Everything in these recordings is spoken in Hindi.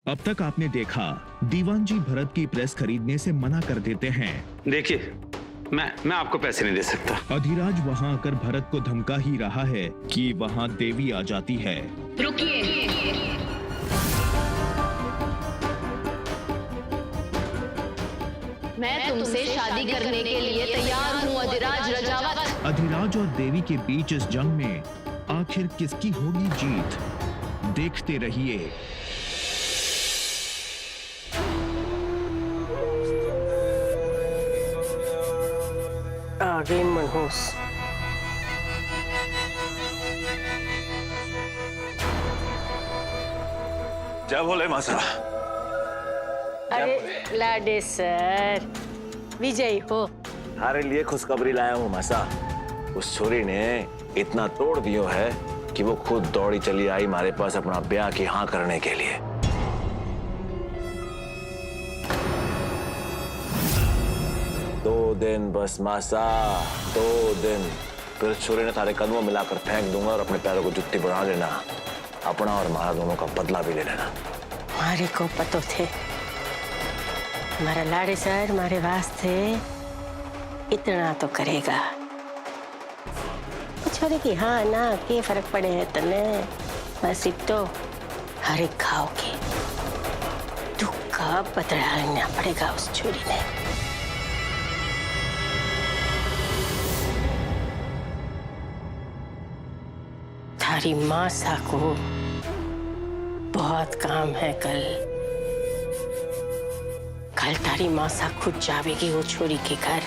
अब तक आपने देखा दीवान जी भरत की प्रेस खरीदने से मना कर देते हैं। देखिए, मैं आपको पैसे नहीं दे सकता। अधिराज वहां आकर भरत को धमका ही रहा है कि वहां देवी आ जाती है। रुकिए, मैं तुमसे शादी करने के लिए तैयार हूँ अधिराज रजावत। अधिराज और देवी के बीच इस जंग में आखिर किसकी होगी जीत, देखते रहिए। आगे मनहूस। जय भोले मासा। अरे लाडे सर, विजयी हो। हमारे लिए खुशखबरी लाया हूँ मासा। उस छोरी ने इतना तोड़ दियो है कि वो खुद दौड़ी चली आई हमारे पास अपना ब्याह की हाँ करने के लिए। दो दिन बस मासा, 2 दिन, फिर छोरी ने तारे कदमों मिलाकर फेंक दूंगा और अपने पैरों को जुत्ती बना लेना। अपना और हमारा दोनों का बदला भी ले लेना। हमारे को पतो थे हमारा लाडे सर हमारे वास्ते इतना तो करेगा। छोरे की हाँ ना के फर्क पड़े है तने, बस तो हर एक घाव के दुख का बदला लेना पड़ेगा उस छोरी ने। थारी मासा को बहुत काम है कल। कल तारी मासा खुद जावेगी वो छोरी के घर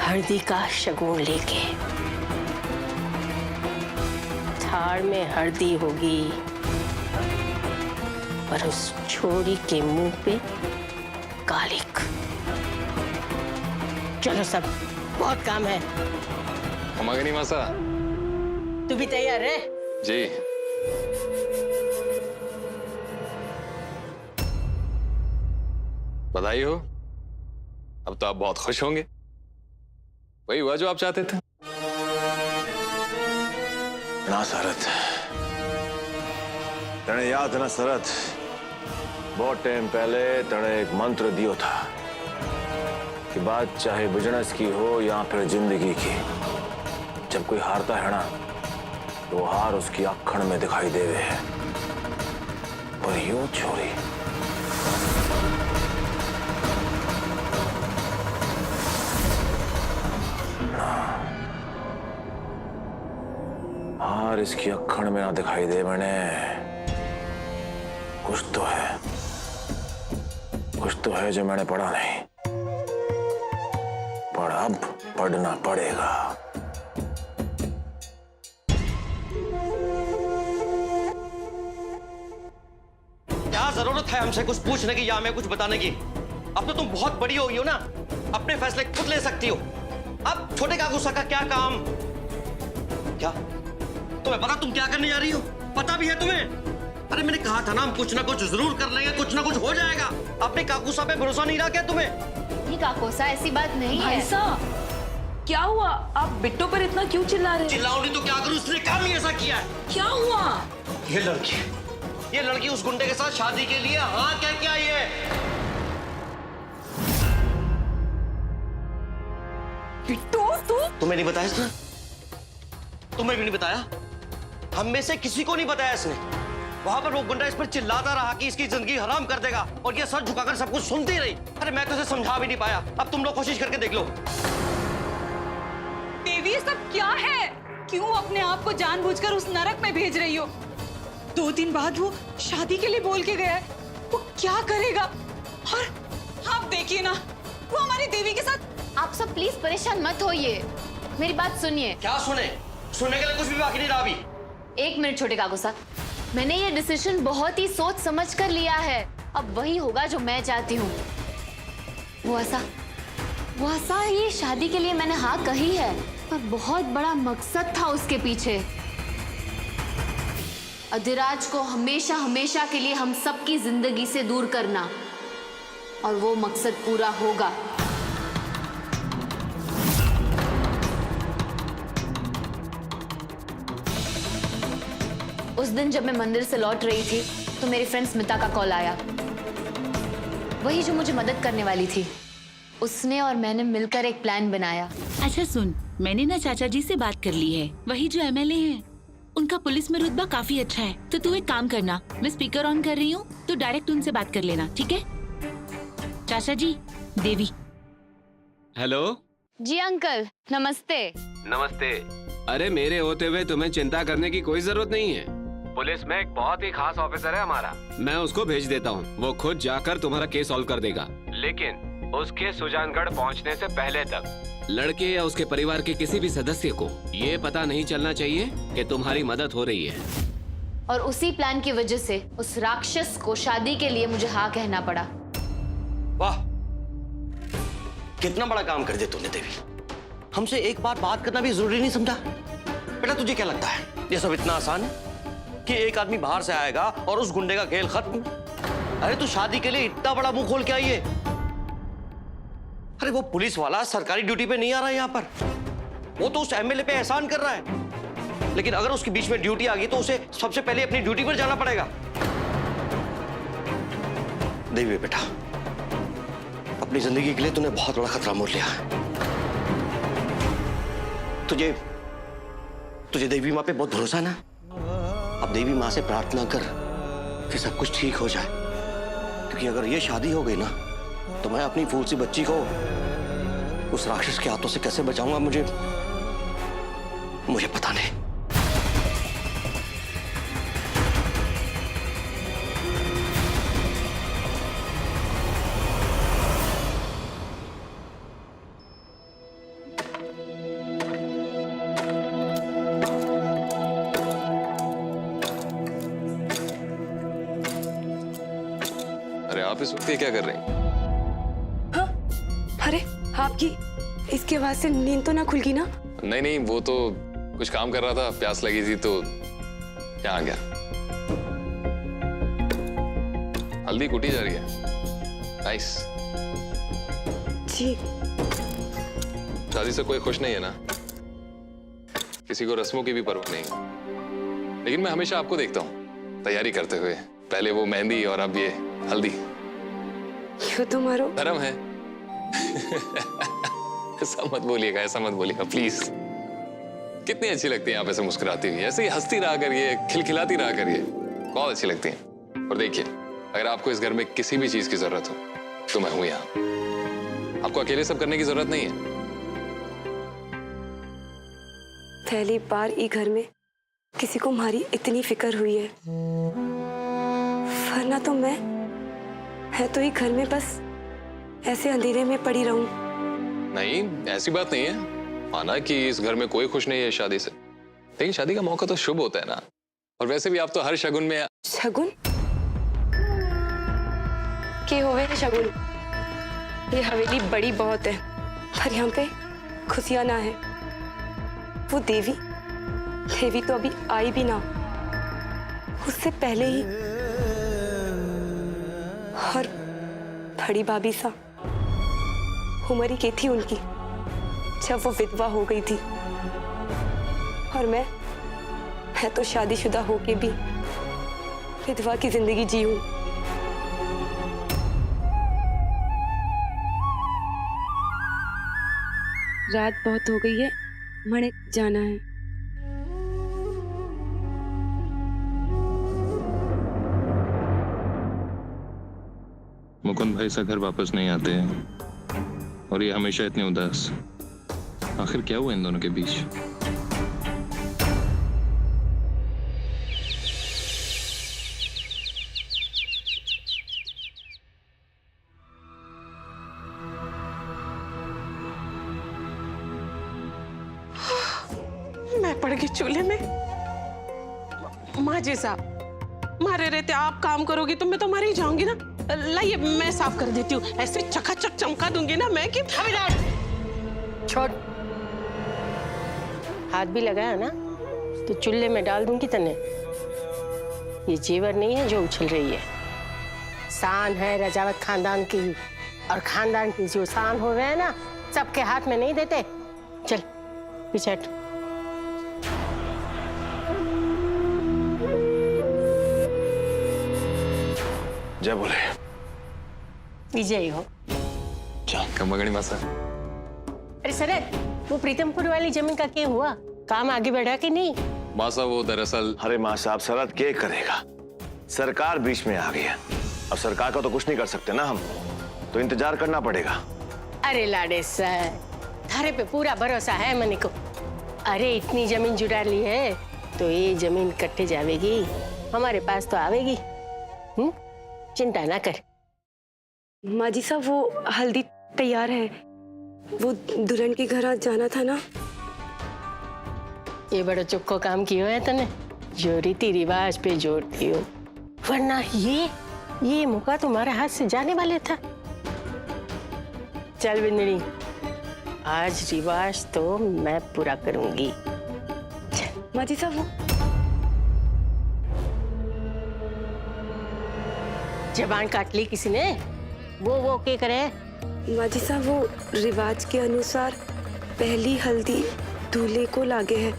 हल्दी का शगुन लेके। थार में हल्दी होगी पर उस छोरी के मुंह पे कालिक। चलो सब, बहुत काम है। नहीं मासा। तू भी तैयार है? जी। बधाई हो, अब तो आप बहुत खुश होंगे। वही हुआ जो आप चाहते थे। ना शरद, तने याद है ना शरद, बहुत टाइम पहले तने एक मंत्र दियो था कि बात चाहे बिजनेस की हो या फिर जिंदगी की, जब कोई हारता है ना तो हार उसकी अखड़ में दिखाई देवे है। पर यूं छोरी हार इसकी अखड़ में ना दिखाई दे। मैंने कुछ तो है जो मैंने पढ़ा नहीं, पर अब पढ़ना पड़ेगा। क्या जरूरत है हमसे कुछ पूछने की या हमें कुछ बताने की? अब तो तुम बहुत बड़ी हो गई हो ना, अपने फैसले खुद ले सकती हो। अब छोटे का गुस्सा का क्या काम? क्या तुम्हें पता तुम क्या करने जा रही हो? पता भी है तुम्हें? अरे मैंने कहा था ना हम कुछ ना कुछ जरूर कर लेंगे, कुछ ना कुछ हो जाएगा। अपने काकूसा पे भरोसा नहीं रहा क्या तुम्हें? ये काकोसा ऐसी बात नहीं है। ऐसा क्या हुआ? आप बिट्टो पर इतना क्यों चिल्ला रहे हैं? चिल्लाओ नहीं तो क्या करूं, उसने काम ही ऐसा किया है। क्या हुआ? ये लड़की उस गुंडे के साथ शादी के लिए हाँ कह के आई है। बिट्टो तू? तुम्हें नहीं बताया इसने? तुम्हें भी नहीं बताया? हम में से किसी को नहीं बताया इसने। वहां पर वो गुंडा इस पर चिल्लाता रहा कि इसकी जिंदगी हराम कर देगा और ये सर झुकाकर सब कुछ सुनती रही। अरे मैं तो इसे समझा भी नहीं पाया। अब तुम लोग कोशिश करके देख लो। देवी ये सब क्या है? क्यों अपने आप को जानबूझकर उस नरक में भेज रही हो? 2 दिन बाद वो शादी के लिए बोल के गया है। वो क्या करेगा? और आप देखिए ना, वो हमारी देवी के साथ। आप सब प्लीज परेशान मत होइए, मेरी बात सुनिए। क्या सुने? सुनने के लिए कुछ भी बाकी नहीं रहा अभी। 1 मिनट छोटे काकूसा, मैंने ये डिसीजन बहुत ही सोच समझ कर लिया है। अब वही होगा जो मैं चाहती हूँ। वो ऐसा ही शादी के लिए मैंने हाँ कही है, पर बहुत बड़ा मकसद था उसके पीछे। अधिराज को हमेशा हमेशा के लिए हम सबकी जिंदगी से दूर करना, और वो मकसद पूरा होगा। उस दिन जब मैं मंदिर से लौट रही थी तो मेरी फ्रेंड स्मिता का कॉल आया, वही जो मुझे मदद करने वाली थी। उसने और मैंने मिलकर एक प्लान बनाया। अच्छा सुन, मैंने ना चाचा जी से बात कर ली है, वही जो एमएलए हैं। उनका पुलिस में रुतबा काफी अच्छा है, तो तू एक काम करना, मैं स्पीकर ऑन कर रही हूँ, तो डायरेक्ट उनसे बात कर लेना, ठीक है? चाचा जी, देवी। हेलो जी अंकल, नमस्ते। नमस्ते। अरे मेरे होते हुए तुम्हें चिंता करने की कोई जरूरत नहीं है। पुलिस में एक बहुत ही खास ऑफिसर है हमारा, मैं उसको भेज देता हूँ, वो खुद जाकर तुम्हारा केस सॉल्व कर देगा। लेकिन उसके सुजानगढ़ पहुँचने से पहले तक लड़के या उसके परिवार के किसी भी सदस्य को ये पता नहीं चलना चाहिए कि तुम्हारी मदद हो रही है। और उसी प्लान की वजह से उस राक्षस को शादी के लिए मुझे हाँ कहना पड़ा। वाह, कितना बड़ा काम कर दिया तूने देवी। हमसे एक बार बात करना भी जरूरी नहीं समझा? बेटा तुझे क्या लगता है ये सब इतना आसान है कि एक आदमी बाहर से आएगा और उस गुंडे का खेल खत्म? अरे तू शादी के लिए इतना बड़ा मुंह खोल के आई है। अरे वो पुलिस वाला सरकारी ड्यूटी पे नहीं आ रहा है यहाँ पर, वो तो उस एमएलए पे एहसान कर रहा है। लेकिन अगर उसके बीच में ड्यूटी आ गई तो उसे सबसे पहले अपनी ड्यूटी पर जाना पड़ेगा। देवी बेटा, अपनी जिंदगी के लिए तूने बहुत बड़ा खतरा मोल लिया है। तुझे देवी माँ पे बहुत भरोसा है ना? अब देवी माँ से प्रार्थना कर कि सब कुछ ठीक हो जाए, क्योंकि अगर ये शादी हो गई ना तो मैं अपनी फूल सी बच्ची को उस राक्षस के हाथों से कैसे बचाऊंगा, मुझे पता नहीं। अरे आप इस वक्त ये क्या कर रहे हैं? हाँ? अरे आपकी इसकी आवाज से नींद तो ना खुल गई ना? नहीं नहीं, वो तो कुछ काम कर रहा था, प्यास लगी थी तो यहाँ आ गया। हल्दी कुटी जा रही है। नाइस। जी। शादी से कोई खुश नहीं है ना? किसी को रस्मों की भी परवाह नहीं, लेकिन मैं हमेशा आपको देखता हूँ तैयारी करते हुए, पहले वो मेहंदी और अब ये हल्दी। क्यों तुम्हारो धर्म है। ऐसा मत बोलिएगा, ऐसा मत बोलिएगा प्लीज। कितनी अच्छी लगती है आप ऐसे मुस्कुराती हुई, ऐसे ही हंसती रहा करिए, खिलखिलाती रहा करिए, बहुत अच्छी लगती है। और देखिए, अगर आपको इस घर में किसी भी चीज की जरूरत हो तो मैं हूं यहाँ। आपको अकेले सब करने की जरूरत नहीं है। पहली बार ई घर में किसी को हमारी इतनी फिक्र हुई है, वरना तो मैं है तो ही घर में बस ऐसे अंधेरे में पड़ी रहूं। नहीं, ऐसी बात नहीं है। माना कि इस घर में कोई खुश नहीं है शादी से, लेकिन शादी का मौका तो शुभ होता है ना। और वैसे भी आप तो हर शगुन में। शगुन के होवे शगुन? ये हवेली बड़ी बहुत है, पर यहाँ पे खुशियां ना है। वो देवी तो अभी आई भी ना, उससे पहले ही। और बड़ी भाभी सा उम्र ही थी उनकी जब वो विधवा हो गई थी, और मैं तो शादीशुदा होके भी विधवा की जिंदगी जी हूं। रात बहुत हो गई है, मणे जाना है। मुकुंद भाई सा घर वापस नहीं आते हैं और ये हमेशा इतने उदास। आखिर क्या हुआ इन दोनों के बीच? मैं पड़ गई चूल्हे में। माँ जी साहब, मारे रहते आप काम करोगी तो मैं तो मर ही जाऊंगी ना। लाइए मैं साफ कर देती हूँ, ऐसे चकाचक चमका दूंगी ना मैं कि। छोड़, हाथ भी लगाया ना तो चूल्हे में डाल दूंगी तने। ये जेवर नहीं है जो उछल रही है, शान है रजावत खानदान की। और खानदान की जो शान हो रहे हैं ना, सबके हाथ में नहीं देते। चल पीछे हट। जय बोले। विजय हो। कमगणी मासा। अरे शरद, वो प्रीतमपुर वाली जमीन का क्या हुआ? काम आगे बढ़ा कि नहीं? मासा वो दरअसल। अरे माँ साहब, सरहद क्या करेगा, सरकार बीच में आ गई है। अब सरकार का तो कुछ नहीं कर सकते ना हम, तो इंतजार करना पड़ेगा। अरे लाडे सर, थारे पे पूरा भरोसा है मनी को। अरे इतनी जमीन जुड़ा ली है तो ये जमीन कट्टे जावेगी, हमारे पास तो आवेगी। चिंता ना कर। माँ जी साहब, वो हल्दी तैयार है, वो दुल्हन के घर आज जाना था ना। ये बड़ा चुपको काम कियो है तने, जो रीति रिवाज पे जोड़ती हो, वरना ये मौका तुम्हारे हाथ से जाने वाले था। चल बिंदनी, आज रिवाज तो मैं पूरा करूंगी। माँ जी साहब, वो जबान काट ली किसी ने? वो क्या करे? माँ जी साहब, वो रिवाज के अनुसार पहली हल्दी दूल्हे को लागे है,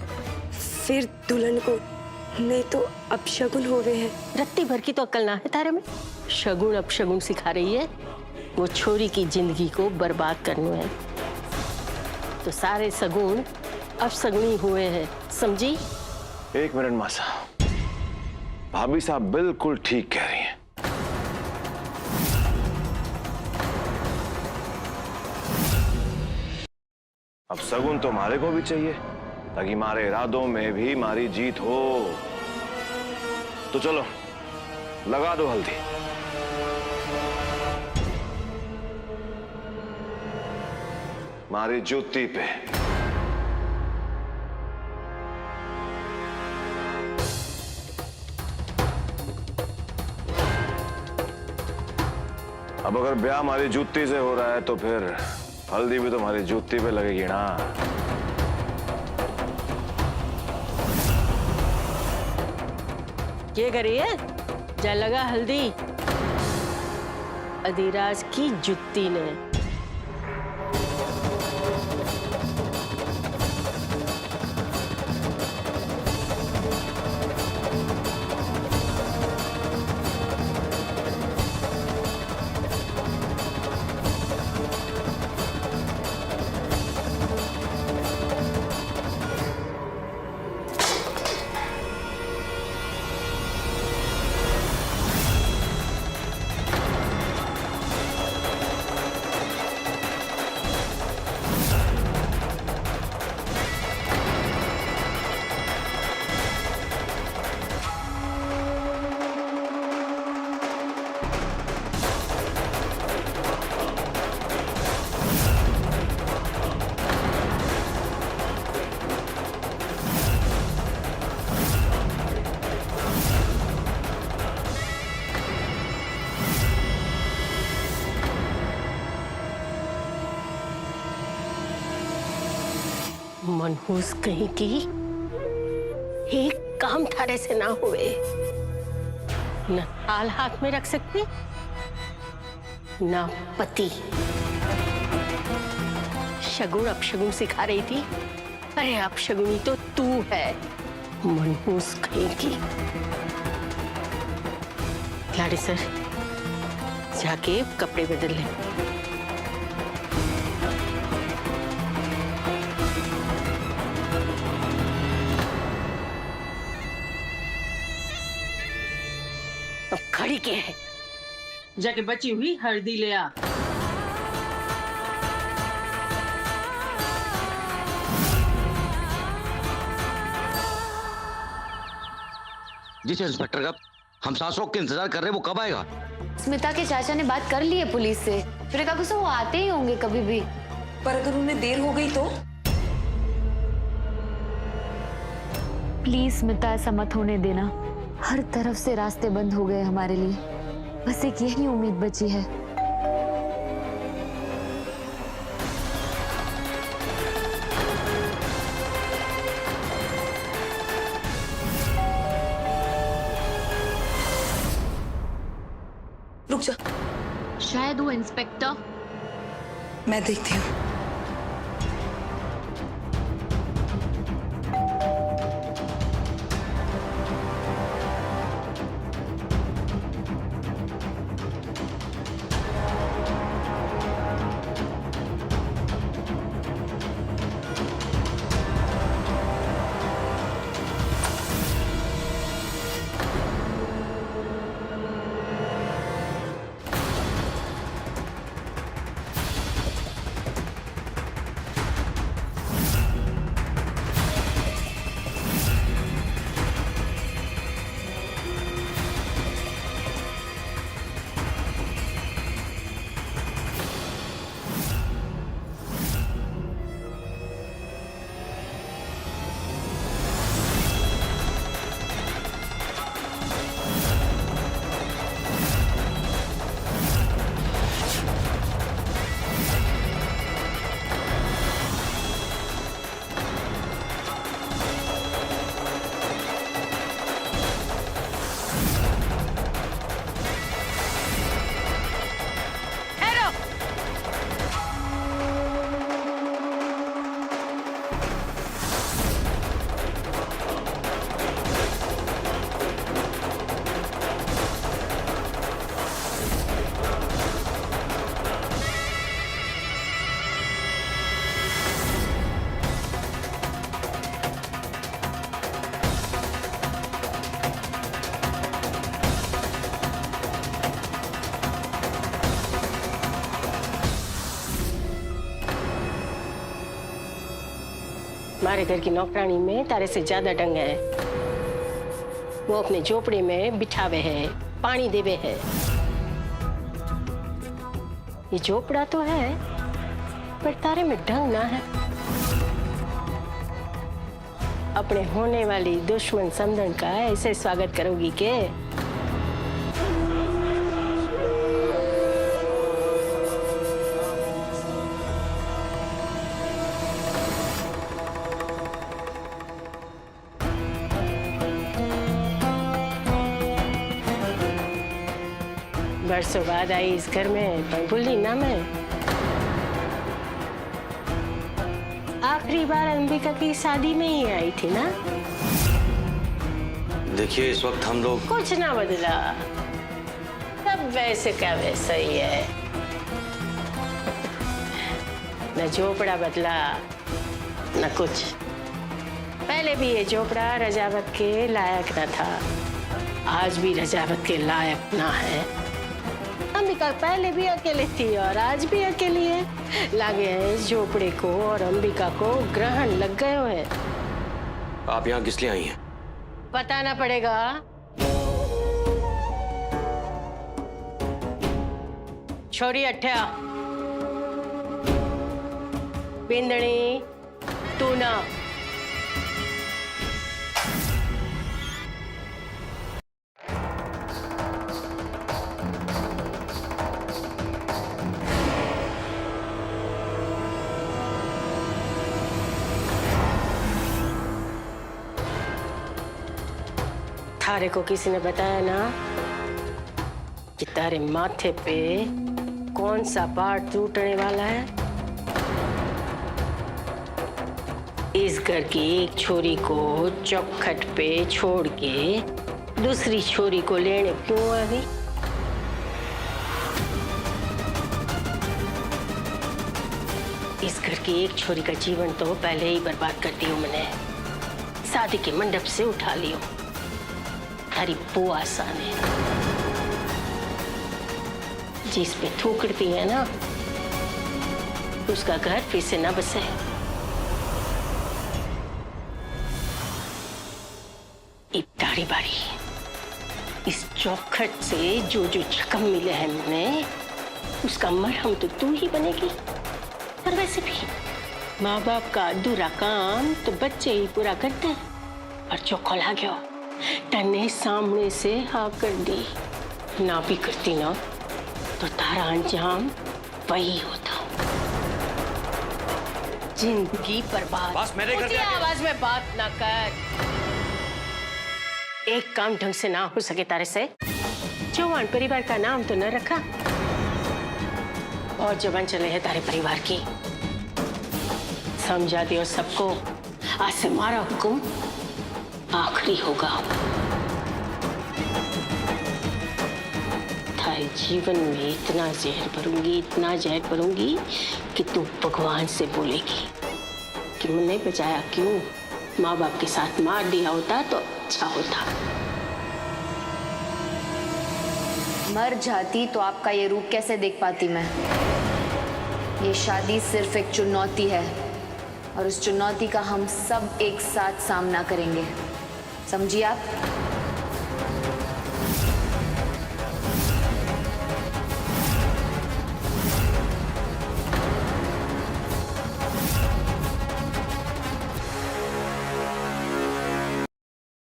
फिर दुल्हन को, नहीं तो अपशगुन होवे है। रत्ती भर की तो अक्ल ना है थारे में, शगुन अपशगुन सिखा रही है। वो छोरी की जिंदगी को बर्बाद करने है, तो सारे सगुन अपशगुनी हुए हैं, समझी? एक मिनट माँ साहब, भाभी साहब बिल्कुल ठीक कह रही हैं। अब सगुन तो हमारे को भी चाहिए, ताकि हमारे इरादों में भी हमारी जीत हो। तो चलो लगा दो हल्दी। हमारी जूती पे। अब अगर ब्याह हमारी जूती से हो रहा है तो फिर हल्दी भी तो हमारी जूती पे लगेगी ना। क्या करिए? जा लगा हल्दी अधिराज की जुत्ती ने। मनहूस कहीं की, एक काम थारे से ना हुए। न थाल हाथ में रख सकते, ना पति। शगुन अपशगुन सिखा रही थी। अरे अपशगुनी तो तू है, मनहूस कहीं की। लाडे सर, जाके कपड़े बदल ले। अब खड़ी के है? जाके बची हुई हल्दी ले आ। जी इंस्पेक्टर साहब, हम सांसों के इंतजार कर रहे हैं, वो कब आएगा? स्मिता के चाचा ने बात कर ली है पुलिस से, फिर काकू से वो आते ही होंगे कभी भी। पर अगर उन्हें देर हो गई तो? प्लीज स्मिता, ऐसा मत होने देना। हर तरफ से रास्ते बंद हो गए हमारे लिए, बस एक यही उम्मीद बची है। रुक जा, शायद वो इंस्पेक्टर। मैं देखती हूँ। हमारे घर की नौकरानी में तारे से ज्यादा ढंग है। वो अपने झोपड़े में बिठावे है, पानी देवे है। ये झोपड़ा तो है पर तारे में ढंग ना है। अपने होने वाली दुश्मन समधन का ऐसे स्वागत करोगी के? बरसों बाद आई इस घर में, पर भूली ना मैं। आखिरी बार अंबिका की शादी में ही आई थी ना? देखिए इस वक्त हम लोग कुछ ना बदला, सब वैसे का वैसा ही है। न झोपड़ा बदला न कुछ। पहले भी ये झोपड़ा रजावत के लायक न था, आज भी रजावत के लायक ना है। अंबिका पहले भी अकेले थी और आज भी अकेली है। लगे हैं इस झोपड़े को और अंबिका को ग्रहण लग गए हैं। आप यहाँ किस लिए आई हैं? बताना पड़ेगा। छोरी अठ्या, बिंदनी तू ना। थारे को किसी ने बताया ना कि तारे माथे पे कौन सा पार्ट टूटने वाला है? इस घर की एक छोरी को चौखट पे छोड़ के दूसरी छोरी को लेने क्यों आ गई? इस घर की एक छोरी का जीवन तो पहले ही बर्बाद कर दिया मैंने। शादी के मंडप से उठा लियो तारी बुआ सा ने, जिस पे थूकती है ना उसका घर फिर से न बसे। तारी बारी इस चौखट से जो जो जख्म मिले हैं मुझे, उसका मरहम तो तू ही बनेगी। और वैसे भी माँ बाप का अधूरा काम तो बच्चे ही पूरा करते हैं। और जो खोला गया तने सामने से हाँ कर दी ना भी करती ना तो तारा अंजाम वही होता। जिंदगी बर्बाद। बस मेरे घर ऊंची आवाज में बात ना कर। एक काम ढंग से ना हो सके तारे से, चौहान परिवार का नाम तो न रखा। और जबान चले है तारे परिवार की। समझा दियो सबको, आज से हमारा हुक्म आखिरी होगा। थारे जीवन में इतना जहर भरूंगी, इतना जहर भरूंगी कि तू भगवान से बोलेगी कि मैंने बचाया क्यों? माँ बाप के साथ मार दिया होता तो अच्छा होता। मर जाती तो आपका ये रूप कैसे देख पाती मैं? ये शादी सिर्फ एक चुनौती है और उस चुनौती का हम सब एक साथ सामना करेंगे, समझिए आप?